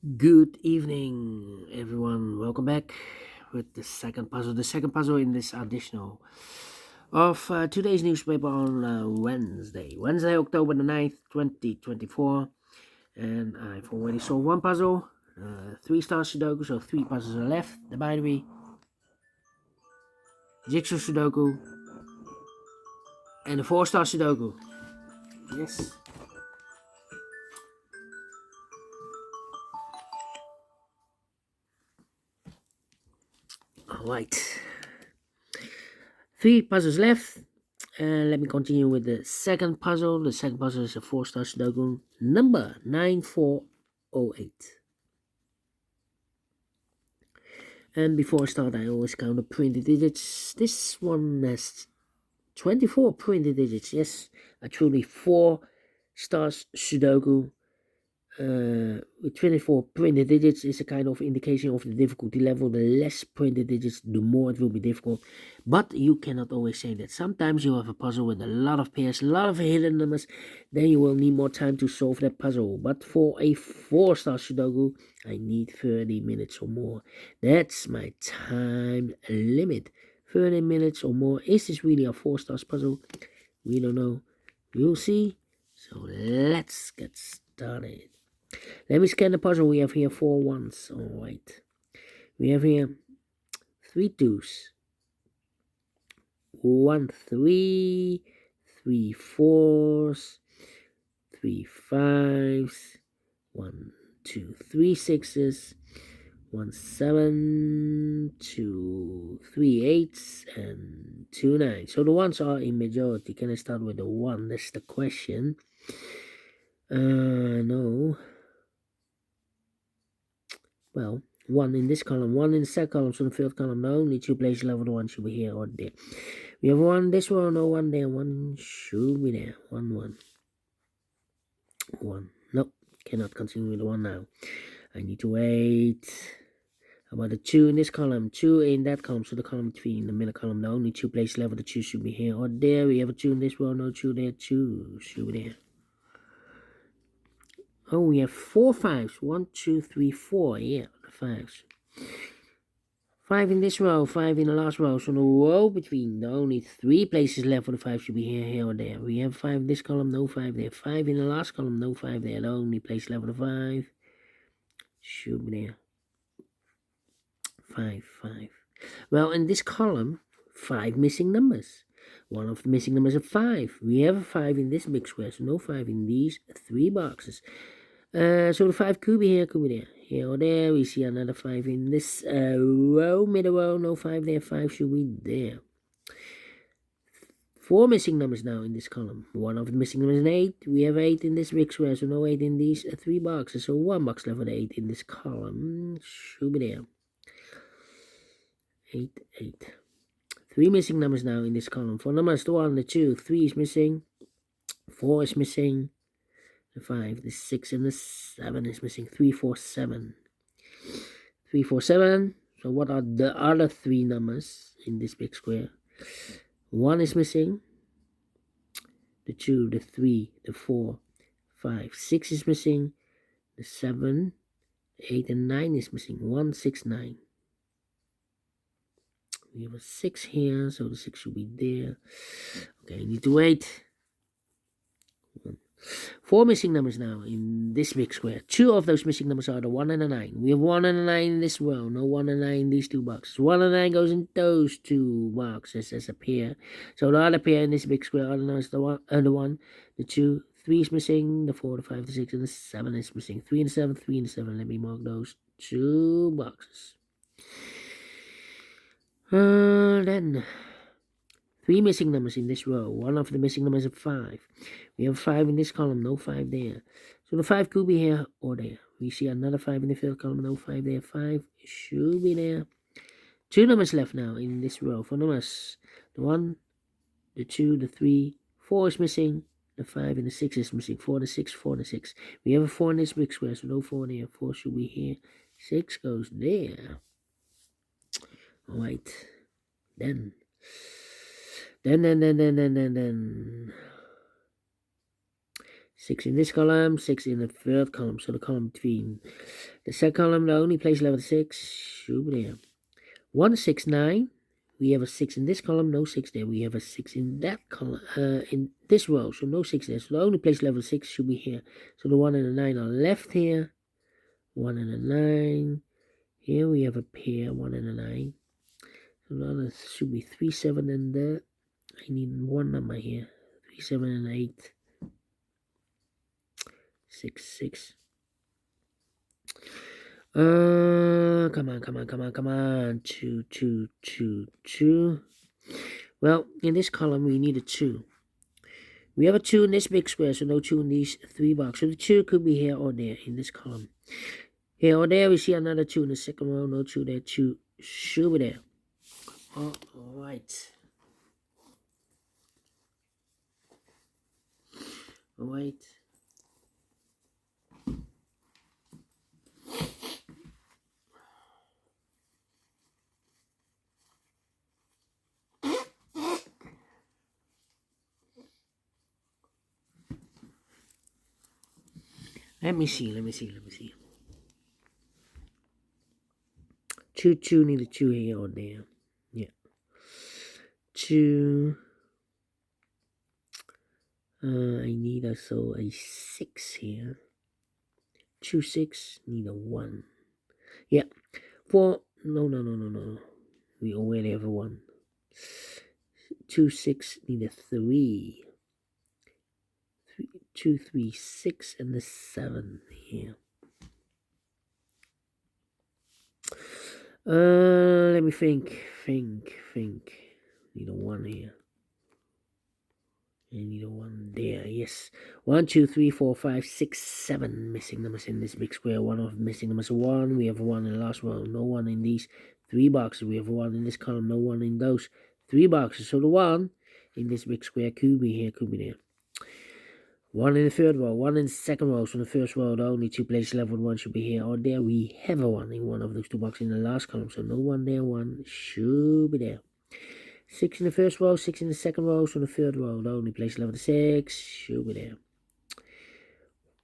Good evening, everyone. Welcome back with the second puzzle. The second puzzle in this additional of today's newspaper on Wednesday, October the 9th, 2024. And I've already solved one puzzle, 3 stars Sudoku, so 3 puzzles are left. The binary, Jigsaw Sudoku, and the 4 star Sudoku. Yes. Alright. 3 puzzles left. And let me continue with the second puzzle. The second puzzle is a 4 star Sudoku number 9408. And before I start, I always count the printed digits. This one has 24 printed digits. Yes, a truly 4 stars Sudoku with 24 printed digits is a kind of indication of the difficulty level. The less printed digits, the more it will be difficult. But you cannot always say that. Sometimes you have a puzzle with a lot of pairs, a lot of hidden numbers. Then you will need more time to solve that puzzle. But for a 4 star Sudoku, I need 30 minutes or more. That's my time limit. 30 minutes or more. Is this really a 4 stars puzzle? We don't know. We'll see. So let's get started. Let me scan the puzzle. We have here 4 1s. Alright. We have here 3 2s. 1 3. 3 4s. 3 5s. 1 2 3 6s. 1 7. 2 3 8s. And 2 9s. So the ones are in majority. Can I start with the 1? That's the question. No. Well, 1 in this column, 1 in the second column, so the third column, no, need to place level 1 should be here or there. We have 1 this one, no 1 there, 1 should be there, 1 1. 1, nope, cannot continue with the 1 now. I need to wait. How about the 2 in this column, 2 in that column, so the column 3 in the middle column, no, need to place level the 2 should be here or there. We have a 2 in this one, no 2 there, 2 should be there. Oh, we have 4 5s. 1, 2, 3, 4. Yeah, the 5s. 5 in this row, 5 in the last row. So the row between the only 3 places left for the 5 should be here or there. We have 5 in this column, no 5 there. 5 in the last column, no 5 there. The only place left for the 5 should be there. 5, 5. Well, in this column, 5 missing numbers. One of the missing numbers is 5. We have a 5 in this big square, so no 5 in these 3 boxes. So the 5 could be here, could be there. Here or there, we see another 5 in this row, middle row, no 5 there, 5 should be there. 4 missing numbers now in this column. One of the missing numbers is 8. We have 8 in this big square, so no 8 in these 3 boxes. So 1 box left with 8 in this column. Should be there. 8, 8. 3 missing numbers now in this column. 4 numbers, the 1, the 2, 3 is missing. 4 is missing. The 5, the 6, and the 7 is missing. 3, 4, 7. 3, 4, 7. So what are the other 3 numbers in this big square? 1 is missing. The 2, the 3, the 4, 5, 6 is missing. The 7, 8, and 9 is missing. 1, 6, 9. We have a 6 here, so the 6 should be there. Okay, need to wait. 4 missing numbers now in this big square. 2 of those missing numbers are the 1 and the 9. We have 1 and a 9 in this row. No 1 and 9 in these 2 boxes. 1 and 9 goes in those 2 boxes as a pair. So the other pair in this big square are the 1, the 2, 3 is missing. The 4, the 5, the 6, and the 7 is missing. 3 and the 7, 3 and the 7. Let me mark those 2 boxes. Then 3 missing numbers in this row. One of the missing numbers is 5. We have 5 in this column, no 5 there. So the 5 could be here or there. We see another 5 in the third column, no 5 there. 5 should be there. 2 numbers left now in this row. 4 numbers. The 1, the 2, the 3, 4 is missing. The 5 and the 6 is missing. 4, the 6, 4, the 6. We have a 4 in this big square, so no 4 there. 4 should be here. 6 goes there. Alright. Then 6 in this column, 6 in the third column. So the column between the second column, the only place level 6 should be there. 1, 6, 9. We have a 6 in this column, no 6 there. We have a 6 in that column, in this row, so no 6 there. So the only place level 6 should be here. So the 1 and the 9 are left here. 1 and a 9. Here we have a pair, 1 and a 9. So the other should be 3, 7, and I need one number here. 3, 7, and 8. 6, 6. Come on. 2, 2, 2, 2. Well, in this column we need a 2. We have a 2 in this big square, so no 2 in these 3 boxes. So the 2 could be here or there in this column. Here or there we see another 2 in the second row, no 2 there, 2 should be there. Alright. Let me see. 2 need a 2 here or there. Yeah. 2. I need also a 6 here. 2, 6, need a 1. Yeah. 4. No. We already have a 1. 2, 6, need a 3. 2, 3, 6, and the 7 here. Let me think. Need a 1 here. I need a 1 there. Yes. 1, 2, 3, 4, 5, 6, 7 missing numbers in this big square. One of missing numbers 1. We have a 1 in the last row. No 1 in these 3 boxes. We have a 1 in this column. No 1 in those 3 boxes. So the 1 in this big square could be here, could be there. 1 in the third row, 1 in the second row. So in the first row, the only 2 places left with 1 should be here or there. We have a 1 in one of those 2 boxes in the last column. So no 1 there, 1 should be there. 6 in the first row, 6 in the second row. So in the third row, the only place left with 6 should be there.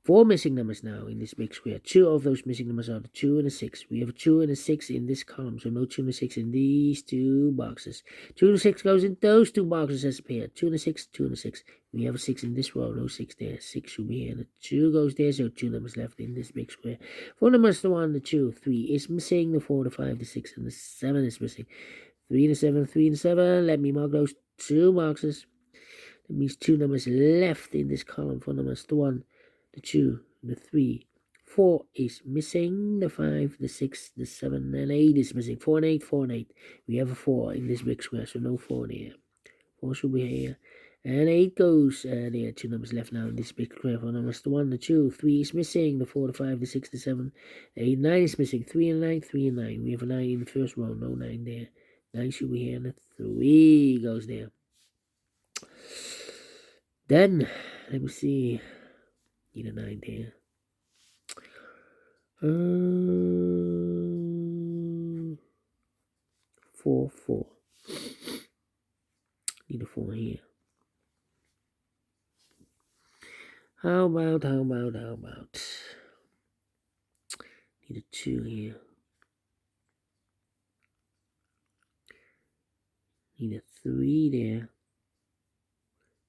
4 missing numbers now in this big square. 2 of those missing numbers are the 2 and the 6. We have a 2 and a 6 in this column, so no 2 and a 6 in these 2 boxes. 2 and a 6 goes in those 2 boxes as a pair. 2 and a 6, 2 and a 6. We have a 6 in this row, no 6 there. 6 should be here. The 2 goes there, so 2 numbers left in this big square. 4 numbers, the 1, the 2, 3 is missing. The 4, the 5, the 6, and the 7 is missing. 3 and a 7, 3 and a 7. Let me mark those 2 boxes. That means 2 numbers left in this column. 4 numbers, the 1, the 2, the 3, 4 is missing. The 5, the 6, the 7, and 8 is missing. 4 and 8, 4 and 8. We have a 4 in this big square, so no 4 there. 4 should be here. And 8 goes there. 2 numbers left now in this big square. 4 numbers, the 1, the 2, 3 is missing. The 4, the 5, the 6, the 7, the 8, 9 is missing. 3 and 9, 3 and 9. We have a 9 in the first row, no 9 there. 9 should be here, and the 3 goes there. Then, let me see. Need a 9 there. 4, 4. Need a 4 here. How about? Need a 2 here. Need a 3 there.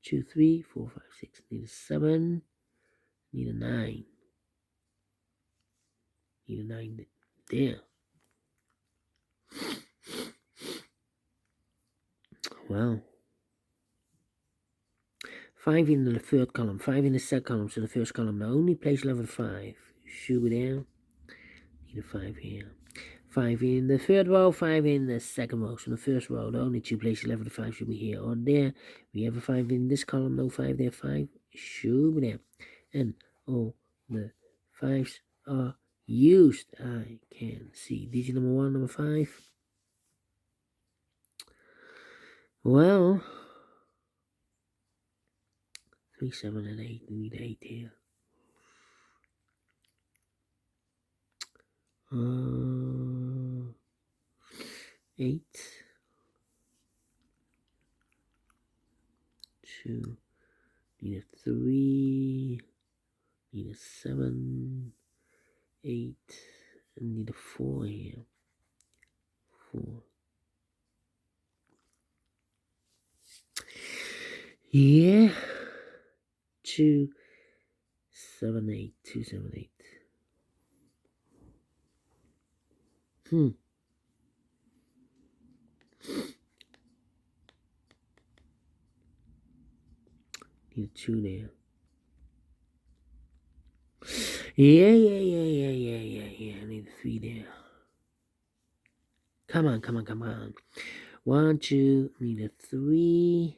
2, 3, 4, 5, 6. Need a 7. Need a 9. Need a 9 there. Well. 5 in the third column. 5 in the second column. So the first column, the only place level 5 should be there. Need a 5 here. 5 in the third row, 5 in the second row. So the first row, the only 2 places left with 5 should be here or there. We have a 5 in this column, no 5 there. 5 should be there. And all the 5s are used. I can see digit number 1, number 5. Well, 3, 7, and 8. We need 8 here. 8. 2. Need a 3. Need a 7, 8, and need a 4 here. 4. Yeah. 2, 7, 8. 2, 7, 8. Need a 2 there. Yeah. I need a 3 there. Come on. 1, 2, need a 3.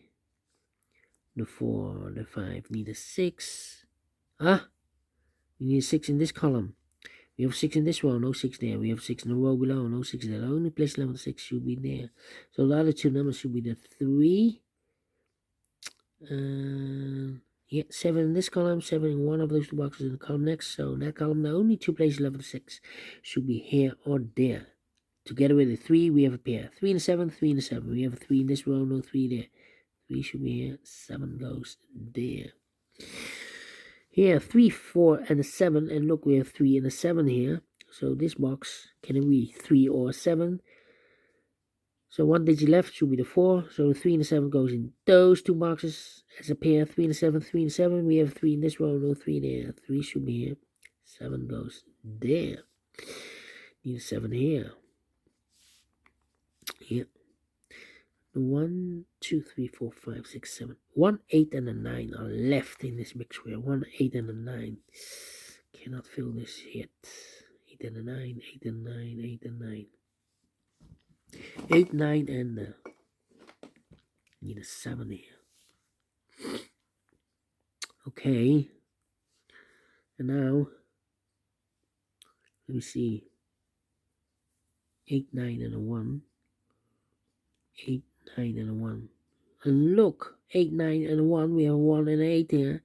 The 4, the 5, need a 6. We need a 6 in this column. We have 6 in this row, no 6 there. We have 6 in the row below, no 6 there. The only place level 6 should be there. So the other two numbers should be the 3. Yeah, 7 in this column, 7 in one of those two boxes in the column next. So in that column, the only two places level 6 should be here or there. Together with the 3, we have a pair. 3 and a 7, 3 and a 7. We have a 3 in this row, no 3 there. 3 should be here, 7 goes there. Here, 3, 4, and a 7. And look, we have 3 and a 7 here. So this box can read 3 or 7. So one digit left should be the 4. So the 3 and the 7 goes in those two boxes as a pair. 3 and a 7, 3 and 7. We have 3 in this row, no 3 there. 3 should be here. 7 goes there. Need a 7 here. Here. 1, 2, 3, 4, 5, 6, 7. 1, 8, and a 9 are left in this big square. 1, 8, and a 9. Cannot fill this yet. 8 and a 9, 8 and 9, 8 and 9. 8, 9, and need a 7 here. Okay. And now, let me see. 8, 9, and a 1. 8, 9, and a 1. And look, 8, 9, and a 1. We have a 1 and an 8 here.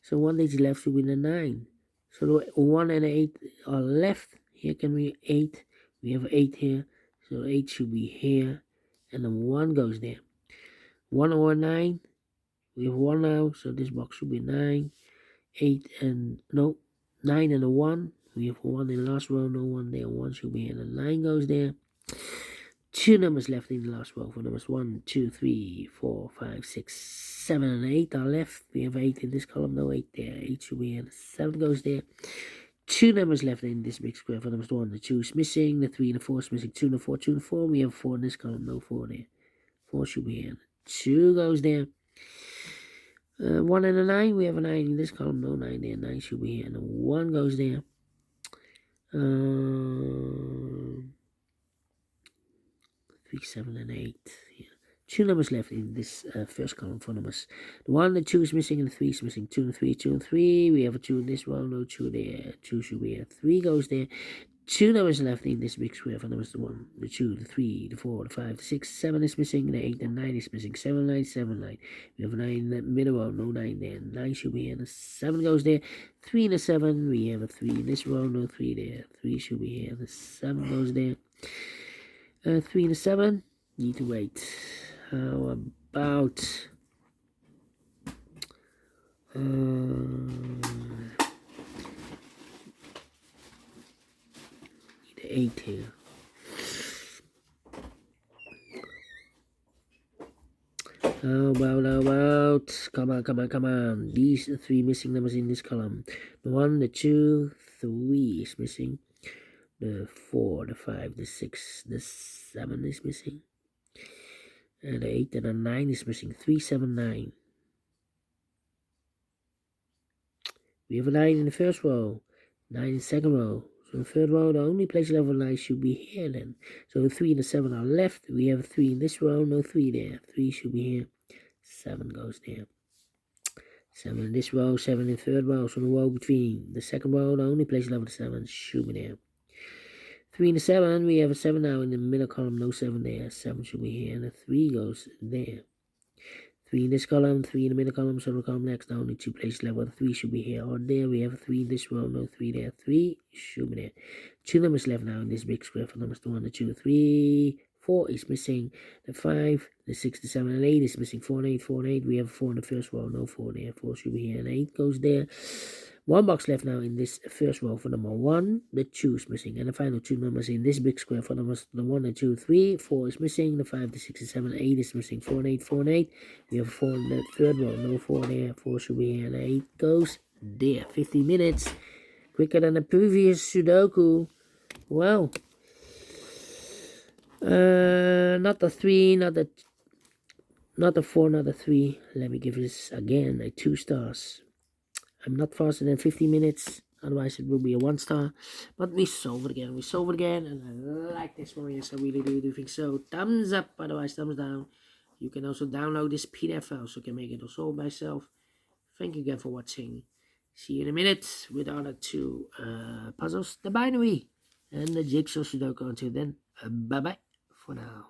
So one digit left should be the 9. So the 1 and 8 are left. Here can be 8. We have 8 here. So 8 should be here. And the 1 goes there. 1 or 9. We have 1 now. So this box should be 9. 8 and, no, 9 and a 1. We have 1 in the last row. No 1 there. 1 should be here. And the 9 goes there. 2 numbers left in the last row. For numbers 1, 2, 3, 4, 5, 6, 7, and 8 are left. We have 8 in this column. No 8 there. 8 should be here. 7 goes there. 2 numbers left in this big square. For numbers 1, the 2 is missing. The 3 and the 4 is missing. 2 and the 4, 2 and the 4. We have 4 in this column. No 4 there. 4 should be here. 2 goes there. 1 and a 9. We have a 9 in this column. No 9 there. 9 should be here. And the 1 goes there. 3, 7, and 8. Yeah. 2 numbers left in this first column for numbers. The 1, the 2 is missing, and the 3 is missing. 2 and 3, 2 and 3. We have a 2 in this row, no 2 there. 2 should be here. 3 goes there. 2 numbers left in this big square for numbers. The 1, the 2, the 3, the 4, the 5, the 6, 7 is missing, the 8, and 9 is missing. 7, 9, 7, 9. We have a 9 in the middle row, no 9 there. 9 should be here. The 7 goes there. 3 and a 7. We have a 3 in this row, no 3 there. 3 should be here. The 7 goes there. 3 and a 7. Need to wait. How about need 8 here. How about come on. These are 3 missing numbers in this column. The 1, the 2, 3 is missing. The 4, the 5, the 6, the 7 is missing. And the 8 and the 9 is missing. 3, 7, 9. We have a 9 in the first row. 9 in the second row. So the third row, the only place level 9 should be here then. So the 3 and the 7 are left. We have a 3 in this row, no 3 there. 3 should be here. 7 goes there. 7 in this row, 7 in the third row. So the row between the second row, the only place level 7 should be there. 3 and the 7, we have a 7 now in the middle column, no 7 there. 7 should be here, and the 3 goes there. 3 in this column, 3 in the middle column, so the column next, the only 2 places left, the 3 should be here or there. We have a 3 in this row, no 3 there. 3 should be there. 2 numbers left now in this big square for numbers 1, the 2, 3, 4 is missing. The 5, the 6, the 7, and 8 is missing. 4 and 8, 4 and 8. We have 4 in the first row, no 4 there. 4 should be here, and 8 goes there. One box left now in this first row for number 1. The 2 is missing. And the final 2 numbers in this big square for numbers the 1 and 2, 3. 4 is missing. The 5, the 6, and 7, 8 is missing. 4 and 8, 4 and 8. We have 4 in the third row. No 4 there. 4 should be here. And 8 goes there. 50 minutes. Quicker than the previous Sudoku. Well, not the 3, not the 4, not the 3. Let me give this again a 2 stars. I'm not faster than 50 minutes, otherwise it will be a 1 star. But we solve it again, and I like this one, yes, I really do think so. Thumbs up, otherwise thumbs down. You can also download this PDF file, so you can make it also by yourself. Thank you again for watching. See you in a minute with other 2 puzzles, the binary and the jigsaw Sudoku. Until then, bye-bye for now.